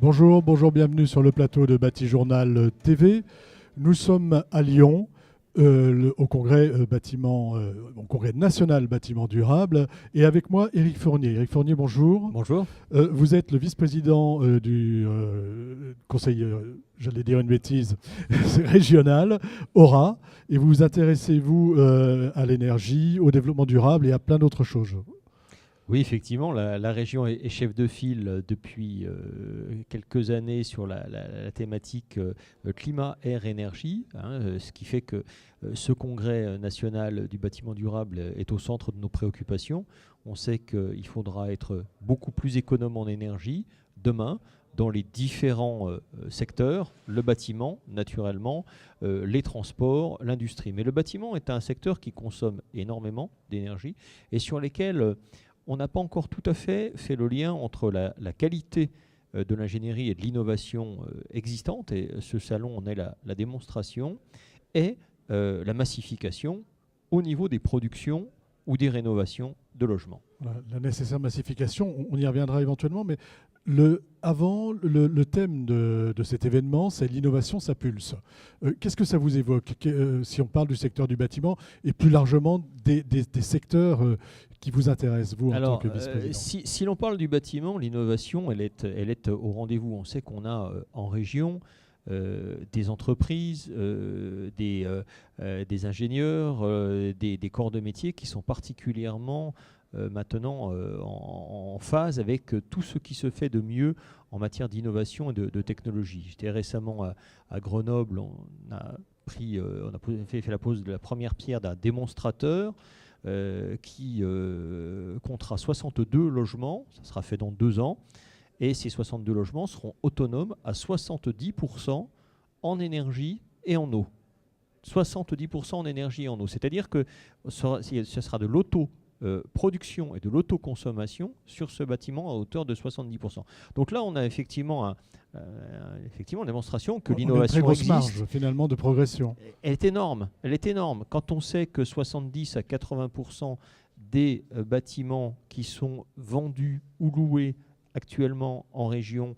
Bonjour, bienvenue sur le plateau de Bâti Journal TV. Nous sommes à Lyon, au congrès au congrès national bâtiment durable, et avec moi Éric Fournier. Éric Fournier, bonjour. Bonjour. Vous êtes le vice-président du conseil, j'allais dire une bêtise, régional, Aura, et vous vous intéressez, vous, à l'énergie, au développement durable et à plein d'autres choses. Oui, effectivement, la région est chef de file depuis quelques années sur la thématique climat, air, énergie, ce qui fait que ce congrès national du bâtiment durable est au centre de nos préoccupations. On sait qu'il faudra être beaucoup plus économe en énergie demain dans les différents secteurs, le bâtiment, naturellement, les transports, l'industrie. Mais le bâtiment est un secteur qui consomme énormément d'énergie et sur lesquels on n'a pas encore tout à fait le lien entre la qualité de l'ingénierie et de l'innovation existante, et ce salon en est la démonstration, et la massification au niveau des productions ou des rénovations de logements. Voilà, la nécessaire massification, on y reviendra éventuellement, mais le thème de cet événement, c'est l'innovation, ça pulse. Qu'est-ce que ça vous évoque si on parle du secteur du bâtiment et plus largement des secteurs qui vous intéressent, vous, en tant que vice-président? Si l'on parle du bâtiment, l'innovation, elle est au rendez-vous. On sait qu'on a en région des entreprises, des ingénieurs, des corps de métier qui sont particulièrement maintenant en phase avec tout ce qui se fait de mieux en matière d'innovation et de technologie. J'étais récemment à Grenoble, on a fait la pose de la première pierre d'un démonstrateur qui comptera 62 logements, ça sera fait dans 2 ans, et ces 62 logements seront autonomes à 70% en énergie et en eau. 70% en énergie et en eau, c'est-à-dire que ce sera de l'auto-production et de l'autoconsommation sur ce bâtiment à hauteur de 70%. Donc là, on a effectivement une démonstration que l'innovation existe. Une très grosse marge, finalement, de progression. Elle est énorme. Quand on sait que 70 à 80% des bâtiments qui sont vendus ou loués actuellement en région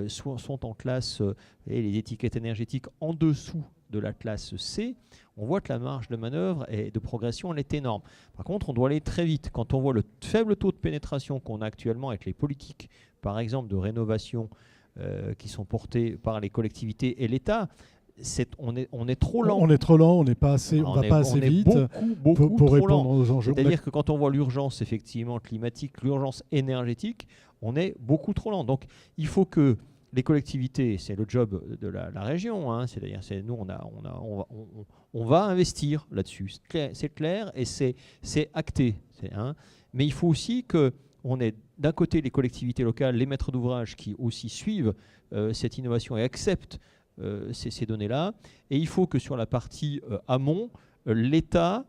sont en classe, et les étiquettes énergétiques en dessous de la classe C, on voit que la marge de manœuvre et de progression, elle est énorme. Par contre, on doit aller très vite. Quand on voit le faible taux de pénétration qu'on a actuellement avec les politiques, par exemple, de rénovation qui sont portées par les collectivités et l'État, on est trop lent. On est trop lent, on ne va pas assez vite beaucoup pour trop répondre lent. aux enjeux. C'est-à-dire que quand on voit l'urgence effectivement climatique, l'urgence énergétique, on est beaucoup trop lent. Donc il faut que les collectivités, c'est le job de la région, c'est-à-dire nous on va investir là-dessus. C'est clair et c'est acté. Mais il faut aussi qu'on ait d'un côté les collectivités locales, les maîtres d'ouvrage qui aussi suivent cette innovation et acceptent ces données-là. Et il faut que sur la partie amont, l'État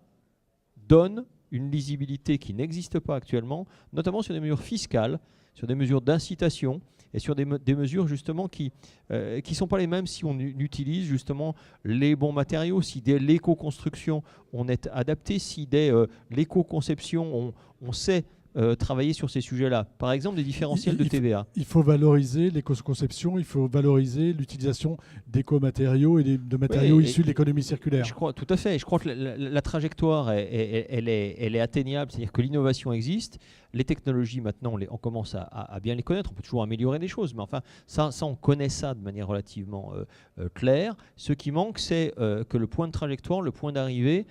donne une lisibilité qui n'existe pas actuellement, notamment sur des mesures fiscales, sur des mesures d'incitation et sur des mesures justement qui sont pas les mêmes si on utilise justement les bons matériaux, si dès l'éco-construction on est adapté, si dès l'éco-conception on sait travailler sur ces sujets-là. Par exemple, des différentiels de TVA. Il faut valoriser l'éco-conception, il faut valoriser l'utilisation d'éco-matériaux et de matériaux issus de l'économie circulaire. Je crois, tout à fait. Je crois que la trajectoire, elle est atteignable, c'est-à-dire que l'innovation existe. Les technologies, maintenant, on commence à bien les connaître. On peut toujours améliorer des choses, mais enfin, ça on connaît ça de manière relativement claire. Ce qui manque, c'est que le point de trajectoire, le point d'arrivée,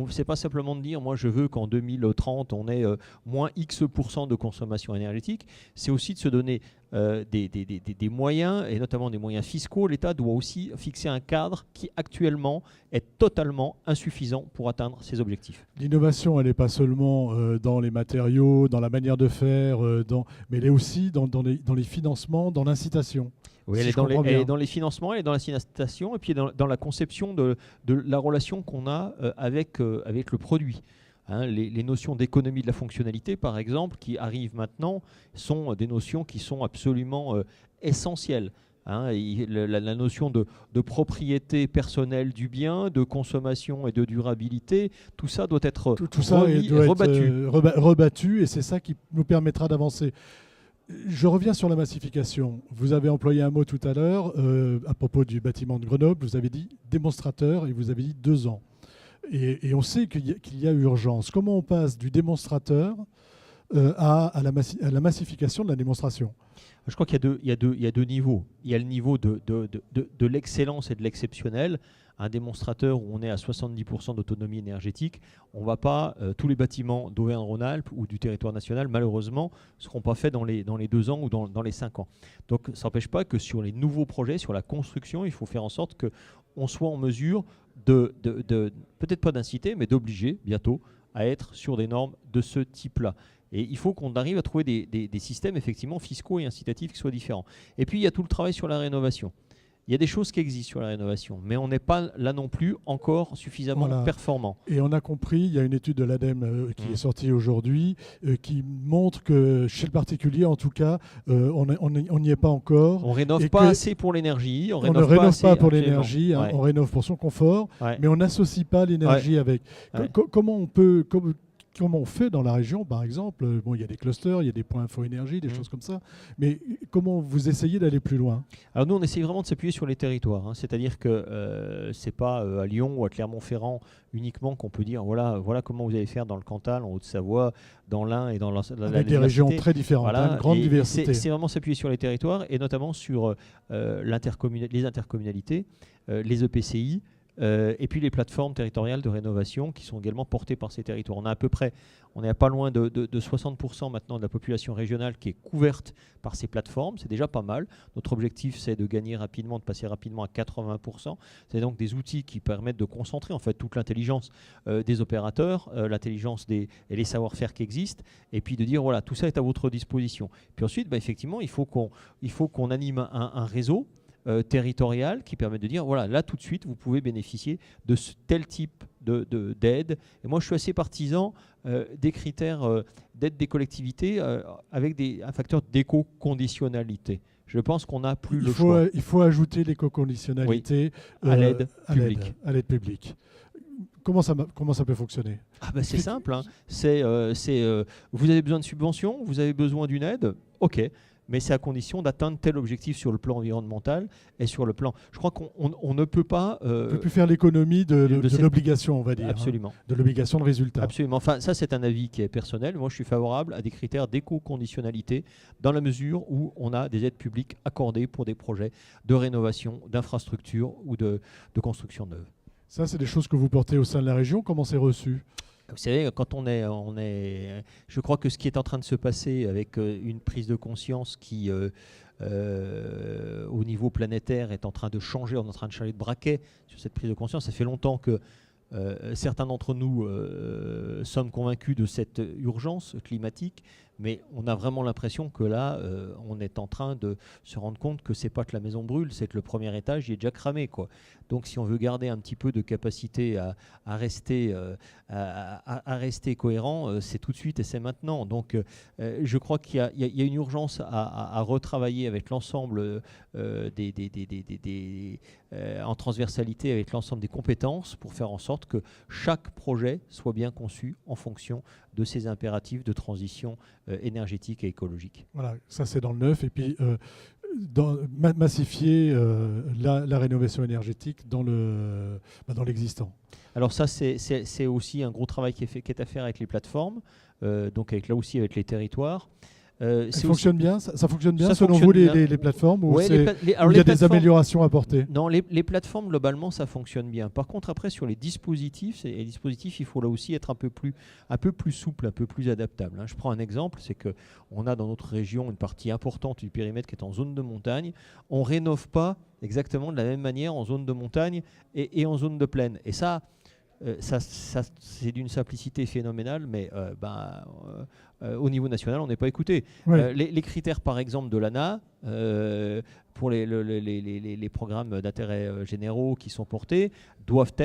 c'est pas simplement de dire, moi, je veux qu'en 2030, on ait moins X% de consommation énergétique. C'est aussi de se donner des moyens, et notamment des moyens fiscaux. L'État doit aussi fixer un cadre qui, actuellement, est totalement insuffisant pour atteindre ces objectifs. L'innovation, elle n'est pas seulement dans les matériaux, dans la manière de faire, mais elle est aussi dans les financements, dans l'incitation. Oui, elle est dans les financements, elle est dans l'incitation, et puis dans la conception de la relation qu'on a avec le produit. Les notions d'économie de la fonctionnalité, par exemple, qui arrivent maintenant, sont des notions qui sont absolument essentielles. La notion de propriété personnelle du bien, de consommation et de durabilité, tout ça doit être rebattu. Et c'est ça qui nous permettra d'avancer. Je reviens sur la massification. Vous avez employé un mot tout à l'heure à propos du bâtiment de Grenoble. Vous avez dit démonstrateur et vous avez dit 2 ans. Et on sait qu'il y a urgence. Comment on passe du démonstrateur à la massification de la démonstration? Je crois qu'il y a deux niveaux. Il y a le niveau de l'excellence et de l'exceptionnel. Un démonstrateur où on est à 70% d'autonomie énergétique, on va pas, tous les bâtiments d'Auvergne-Rhône-Alpes ou du territoire national, malheureusement, ne seront pas faits dans les 2 ans ou dans les 5 ans. Donc ça n'empêche pas que sur les nouveaux projets, sur la construction, il faut faire en sorte qu'on soit en mesure peut-être pas d'inciter, mais d'obliger bientôt à être sur des normes de ce type-là. Et il faut qu'on arrive à trouver des systèmes effectivement fiscaux et incitatifs qui soient différents. Et puis il y a tout le travail sur la rénovation. Il y a des choses qui existent sur la rénovation, mais on n'est pas là non plus encore suffisamment performant. Et on a compris, il y a une étude de l'ADEME qui est sortie aujourd'hui, qui montre que chez le particulier, en tout cas, on n'y est pas encore. On ne rénove pas assez pour l'énergie. On ne rénove pas pour l'énergie, hein, on rénove pour son confort, mais on n'associe pas l'énergie avec. Comment on fait dans la région, par exemple? Bon, il y a des clusters, il y a des points info-énergie, des choses comme ça. Mais comment vous essayez d'aller plus loin? Alors nous, on essaye vraiment de s'appuyer sur les territoires. Hein. C'est-à-dire que ce n'est pas à Lyon ou à Clermont-Ferrand uniquement qu'on peut dire voilà comment vous allez faire dans le Cantal, en Haute-Savoie, dans l'Ain et dans la avec des régions très différentes, voilà, une grande diversité. C'est vraiment s'appuyer sur les territoires et notamment sur les intercommunalités, les EPCI, et puis les plateformes territoriales de rénovation qui sont également portées par ces territoires. On est à pas loin de 60% maintenant de la population régionale qui est couverte par ces plateformes. C'est déjà pas mal. Notre objectif, c'est de gagner rapidement, de passer rapidement à 80%. C'est donc des outils qui permettent de concentrer en fait toute l'intelligence des opérateurs, l'intelligence et les savoir-faire qui existent, et puis de dire voilà, tout ça est à votre disposition. Puis ensuite, effectivement, il faut qu'on anime un réseau territorial qui permet de dire voilà, là tout de suite vous pouvez bénéficier de tel type d'aide. Et moi je suis assez partisan des critères d'aide des collectivités avec un facteur d'éco-conditionnalité. Je pense qu'on n'a plus le choix. Il faut ajouter l'éco-conditionnalité à l'aide publique. À l'aide publique. Comment ça peut fonctionner? C'est simple. Hein. Vous avez besoin de subventions, vous avez besoin d'une aide, ok. Mais c'est à condition d'atteindre tel objectif sur le plan environnemental et sur le plan... Je crois qu'on ne peut pas... on ne peut plus faire l'économie de l'obligation, on va dire. Absolument. Hein, de l'obligation de résultat. Absolument. Enfin, ça, c'est un avis qui est personnel. Moi, je suis favorable à des critères d'éco-conditionnalité dans la mesure où on a des aides publiques accordées pour des projets de rénovation, d'infrastructures ou de construction neuve. Ça, c'est des choses que vous portez au sein de la région. Comment c'est reçu ? Vous savez, quand je crois que ce qui est en train de se passer avec une prise de conscience qui, au niveau planétaire, est en train de changer, on est en train de changer de braquet sur cette prise de conscience. Ça fait longtemps que certains d'entre nous sommes convaincus de cette urgence climatique, mais on a vraiment l'impression que là, on est en train de se rendre compte que c'est pas que la maison brûle, c'est que le premier étage il est déjà cramé, quoi. Donc si on veut garder un petit peu de capacité à rester cohérent, c'est tout de suite et c'est maintenant. Donc je crois qu'il y a une urgence à retravailler avec l'ensemble en transversalité avec l'ensemble des compétences pour faire en sorte que chaque projet soit bien conçu en fonction de ces impératifs de transition énergétique et écologique. Voilà, ça c'est dans le neuf. Et puis massifier la rénovation énergétique dans l'existant. Alors ça, c'est aussi un gros travail qui est à faire avec les plateformes, donc là aussi avec les territoires. Ça fonctionne bien selon vous, les plateformes, ou il y a des améliorations à apporter? Non, les plateformes, globalement, ça fonctionne bien. Par contre, après, sur les dispositifs, il faut là aussi être un peu plus souple, un peu plus adaptable. Hein. Je prends un exemple, c'est qu'on a dans notre région une partie importante du périmètre qui est en zone de montagne. On ne rénove pas exactement de la même manière en zone de montagne et en zone de plaine. Et ça c'est d'une simplicité phénoménale, mais au niveau national, on n'est pas écouté. Ouais. Les critères, par exemple, de l'ANA, pour les programmes d'intérêt généraux qui sont portés, doivent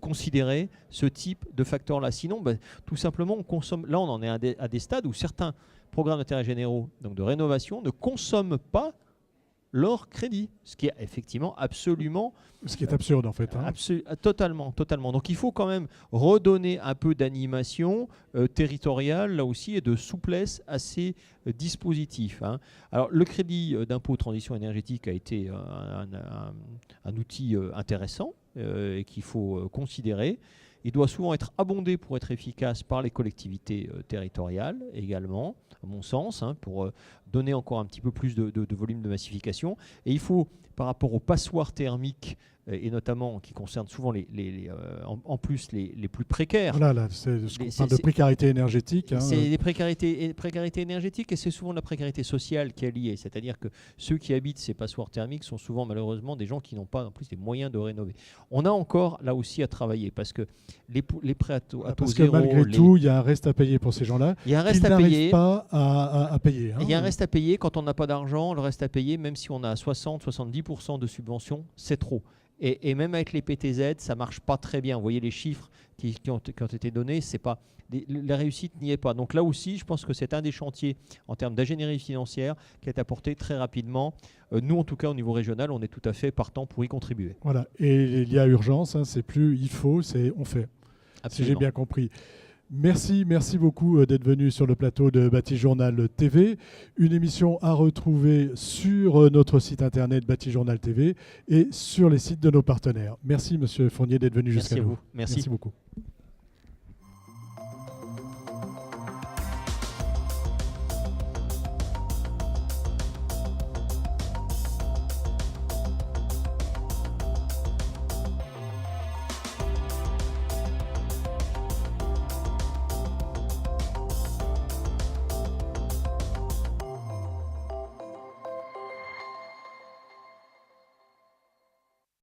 considérer ce type de facteurs-là. Sinon, tout simplement, on consomme. Là, on en est à des stades où certains programmes d'intérêt généraux, donc de rénovation, ne consomment pas leur crédit, ce qui est effectivement absolument Ce qui est absurde en fait. Hein. totalement. Donc il faut quand même redonner un peu d'animation territoriale là aussi et de souplesse à ces dispositifs. Hein. Alors le crédit d'impôt transition énergétique a été un outil intéressant et qu'il faut considérer. Il doit souvent être abondé pour être efficace par les collectivités territoriales également, à mon sens, hein, pour donner encore un petit peu plus de volume de massification. Et il faut, par rapport aux passoires thermiques, et notamment qui concernent souvent en plus les plus précaires. Voilà, là, c'est ce qu'on parle de précarité énergétique. Hein, c'est des précarités énergétiques et c'est souvent de la précarité sociale qui est liée. C'est-à-dire que ceux qui habitent ces passoires thermiques sont souvent malheureusement des gens qui n'ont pas en plus les moyens de rénover. On a encore là aussi à travailler parce que les prêts à taux parce zéro... que malgré tout, il y a un reste à payer pour ces gens-là. Il y a un reste à payer. Pas à payer. Hein. Il y a un reste à payer. Quand on n'a pas d'argent, le reste à payer, même si on a 60-70% de subventions, c'est trop. Et même avec les PTZ, ça ne marche pas très bien. Vous voyez les chiffres qui ont été donnés, c'est pas, la réussite n'y est pas. Donc là aussi, je pense que c'est un des chantiers en termes d'ingénierie financière qui est apporté très rapidement. Nous, en tout cas, au niveau régional, on est tout à fait partant pour y contribuer. Voilà. Et il y a urgence. Hein, c'est plus il faut, c'est on fait. Absolument. Si j'ai bien compris. Merci beaucoup d'être venu sur le plateau de Bâti Journal TV. Une émission à retrouver sur notre site internet Bâti Journal TV et sur les sites de nos partenaires. Merci Monsieur Fournier d'être venu jusqu'à nous. Merci beaucoup.